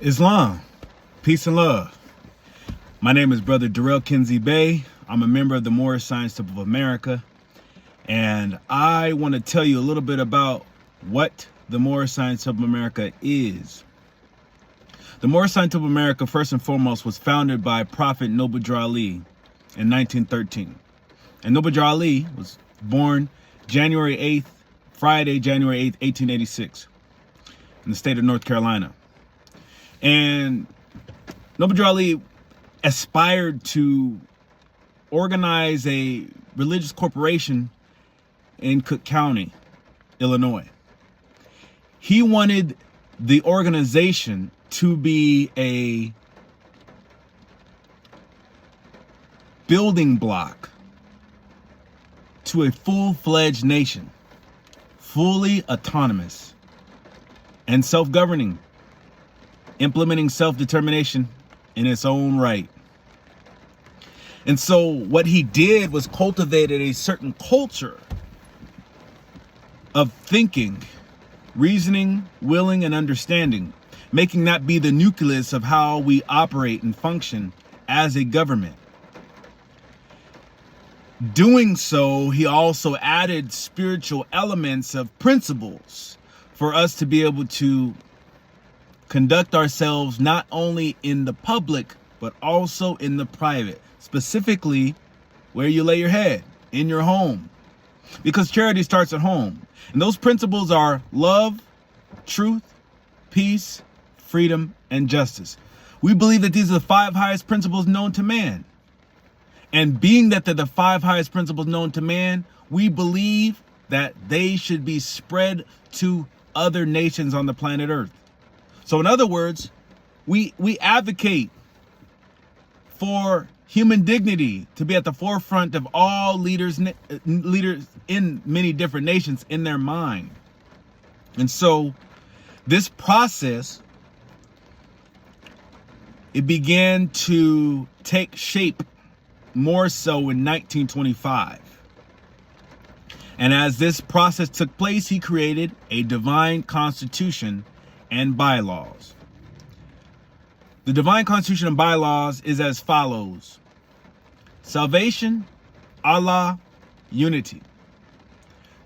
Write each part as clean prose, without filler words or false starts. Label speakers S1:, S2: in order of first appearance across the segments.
S1: Islam, peace and love. My name is Brother Darrell Kinsey Bay. I'm a member of the Moorish Science Temple of America, and I want to tell you a little bit about what the Moorish Science Temple of America is. The Moorish Science Temple of America, first and foremost, was founded by Prophet Noble Drew Ali in 1913. And Noble Drew Ali was born January 8th, Friday, January 8th, 1886, in the state of North Carolina. And Noble Drew Ali aspired to organize a religious corporation in Cook County, Illinois. He wanted the organization to be a building block to a full-fledged nation, fully autonomous and self-governing, implementing self-determination in its own right. And so what he did was cultivated a certain culture of thinking, reasoning, willing, and understanding, making that be the nucleus of how we operate and function as a government. Doing so, he also added spiritual elements of principles for us to be able to conduct ourselves not only in the public, but also in the private, specifically where you lay your head, in your home, because charity starts at home. And those principles are love, truth, peace, freedom, and justice. We believe that these are the 5 highest principles known to man. And being that they're the 5 highest principles known to man, we believe that they should be spread to other nations on the planet Earth. So in other words, we advocate for human dignity to be at the forefront of all leaders in many different nations in their mind. And so this process, it began to take shape more so in 1925. And as this process took place, he created a divine constitution and bylaws. The divine constitution and bylaws is as follows: salvation, Allah, unity.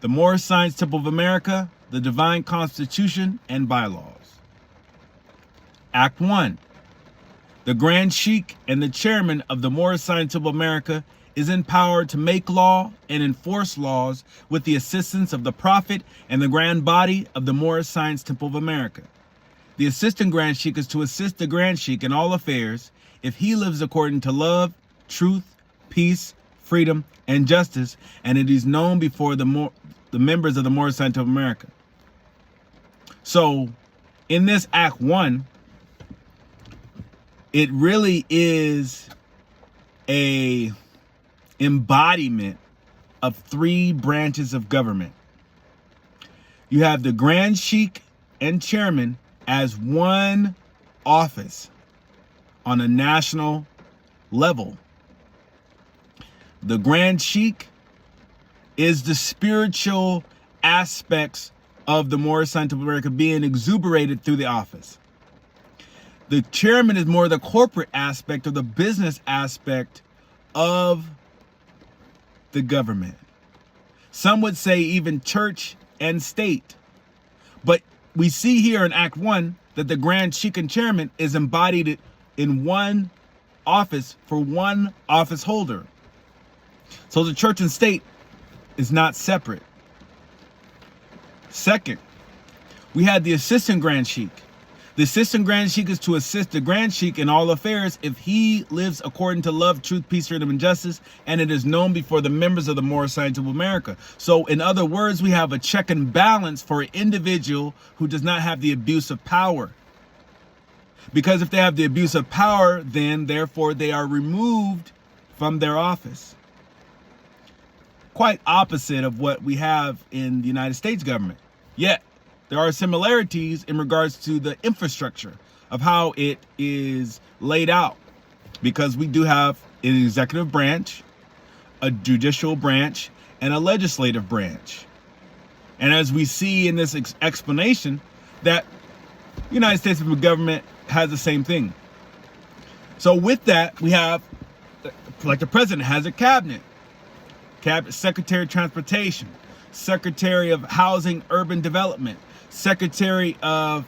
S1: The Moorish Science Temple of America, the divine constitution and bylaws. Act 1. The Grand Sheikh and the chairman of the Moorish Science Temple of America is empowered to make law and enforce laws with the assistance of the Prophet and the Grand Body of the Moorish Science Temple of America. The assistant Grand Sheikh is to assist the Grand Sheikh in all affairs if he lives according to love, truth, peace, freedom, and justice, and it is known before the members of the Moorish Science Temple of America. So, in this Act 1, it really is a embodiment of 3 branches of government. You have the Grand Sheikh and chairman as one office on a national level. The Grand Sheikh is the spiritual aspects of the Moorish Science of America being exuberated through the office. The chairman is more the corporate aspect or the business aspect of the government. Some would say even church and state. But we see here in Act 1 that the Grand Sheikh and chairman is embodied in one office for one office holder. So the church and state is not separate. Second, we had the assistant Grand Sheikh. The assistant Grand Sheikh is to assist the Grand Sheikh in all affairs if he lives according to love, truth, peace, freedom, and justice, and it is known before the members of the Moorish Science of America. So in other words, we have a check and balance for an individual who does not have the abuse of power. Because if they have the abuse of power, then therefore they are removed from their office. Quite opposite of what we have in the United States government. Yet, there are similarities in regards to the infrastructure of how it is laid out, because we do have an executive branch, a judicial branch, and a legislative branch. And as we see in this explanation, that United States government has the same thing. So with that, we have, like the president has a cabinet secretary of transportation, secretary of housing, urban development, secretary of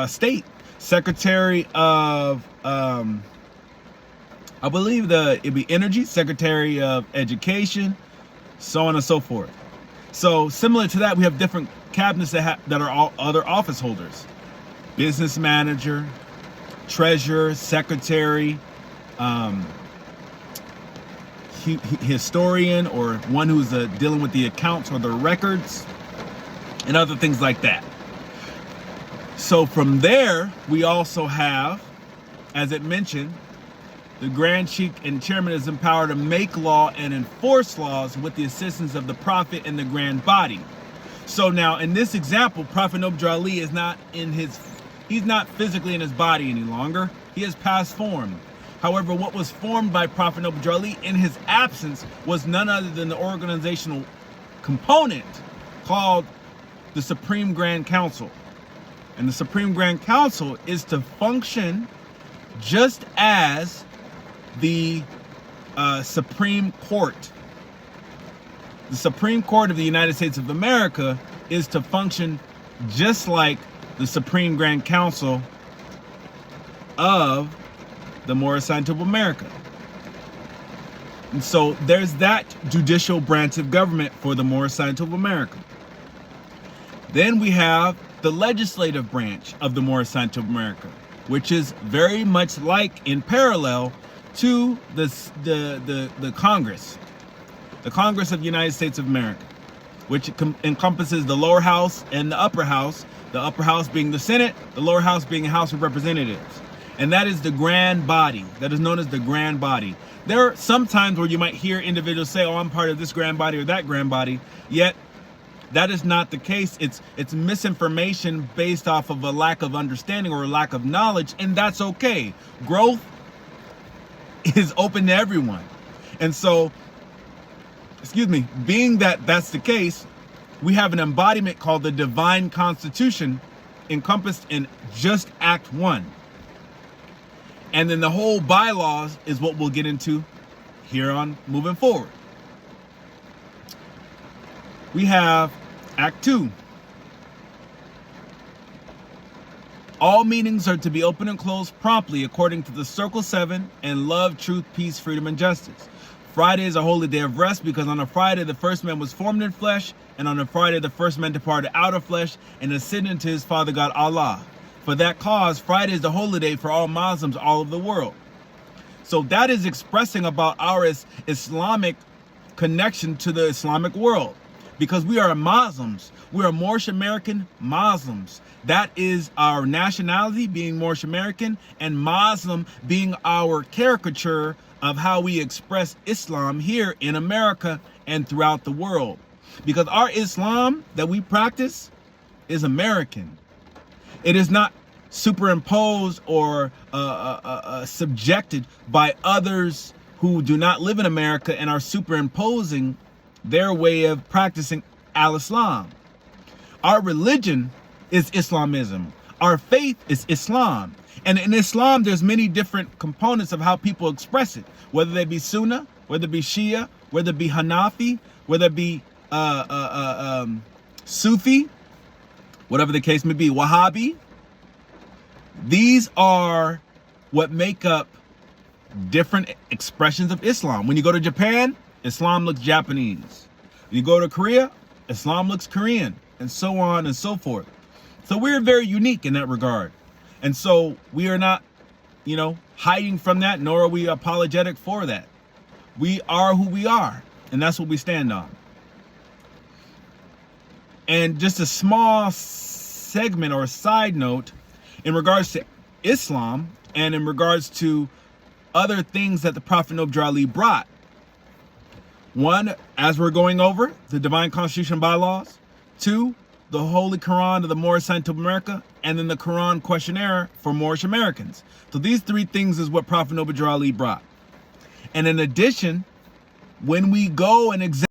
S1: state, secretary of I believe it'd be energy, secretary of education, so on and so forth. So similar to that, we have different cabinets that are all other office holders: business manager, treasurer, secretary, historian, or one who's dealing with the accounts or the records, and other things like that. So from there, we also have, as it mentioned, the Grand Sheikh and Chairman is empowered to make law and enforce laws with the assistance of the Prophet and the Grand Body. So now, in this example, Prophet Noble Ali is not he's not physically in his body any longer. He has passed form. However, what was formed by Prophet Noble Ali in his absence was none other than the organizational component called the Supreme Grand Council. And the Supreme Grand Council is to function just as the Supreme Court. The Supreme Court of the United States of America is to function just like the Supreme Grand Council of the Moorish Science of America. And so there's that judicial branch of government for the Moorish Science of America. Then we have the legislative branch of the Moorish Science of America, which is very much like, in parallel to the Congress, the Congress of the United States of America, which encompasses the lower house and the upper house being the Senate, the lower house being the House of Representatives. And that is the grand body, that is known as the grand body. There are some times where you might hear individuals say, oh, I'm part of this grand body or that grand body, yet that is not the case. It's misinformation based off of a lack of understanding or a lack of knowledge, and that's okay. Growth is open to everyone. And so, being that that's the case, we have an embodiment called the Divine Constitution encompassed in just Act 1. And then the whole bylaws is what we'll get into here on moving forward. We have Act 2. All meetings are to be open and closed promptly according to the Circle 7 and love, truth, peace, freedom, and justice. Friday is a holy day of rest because on a Friday the first man was formed in flesh, and on a Friday the first man departed out of flesh and ascended into his Father God Allah. For that cause, Friday is the holy day for all Muslims all over the world. So that is expressing about our Islamic connection to the Islamic world. Because we are Muslims. We are Moorish American Muslims. That is our nationality, being Moorish American, and Muslim being our caricature of how we express Islam here in America and throughout the world. Because our Islam that we practice is American. It is not superimposed or subjected by others who do not live in America and are superimposing their way of practicing al-Islam. Our religion is Islamism. Our faith is Islam. And in Islam, there's many different components of how people express it, whether they be Sunnah, whether it be Shia, whether it be Hanafi, whether it be Sufi, whatever the case may be, Wahhabi. These are what make up different expressions of Islam. When you go to Japan, Islam looks Japanese. When you go to Korea, Islam looks Korean, and so on and so forth. So we're very unique in that regard. And so we are not, hiding from that, nor are we apologetic for that. We are who we are, and that's what we stand on. And just a small segment or side note in regards to Islam and in regards to other things that the Prophet Noble Ali brought. One, as we're going over, the Divine Constitution bylaws. Two, the Holy Quran of the Moorish Science of America, and then the Quran questionnaire for Moorish Americans. So these three things is what Prophet Noble Ali brought. And in addition, when we go and examine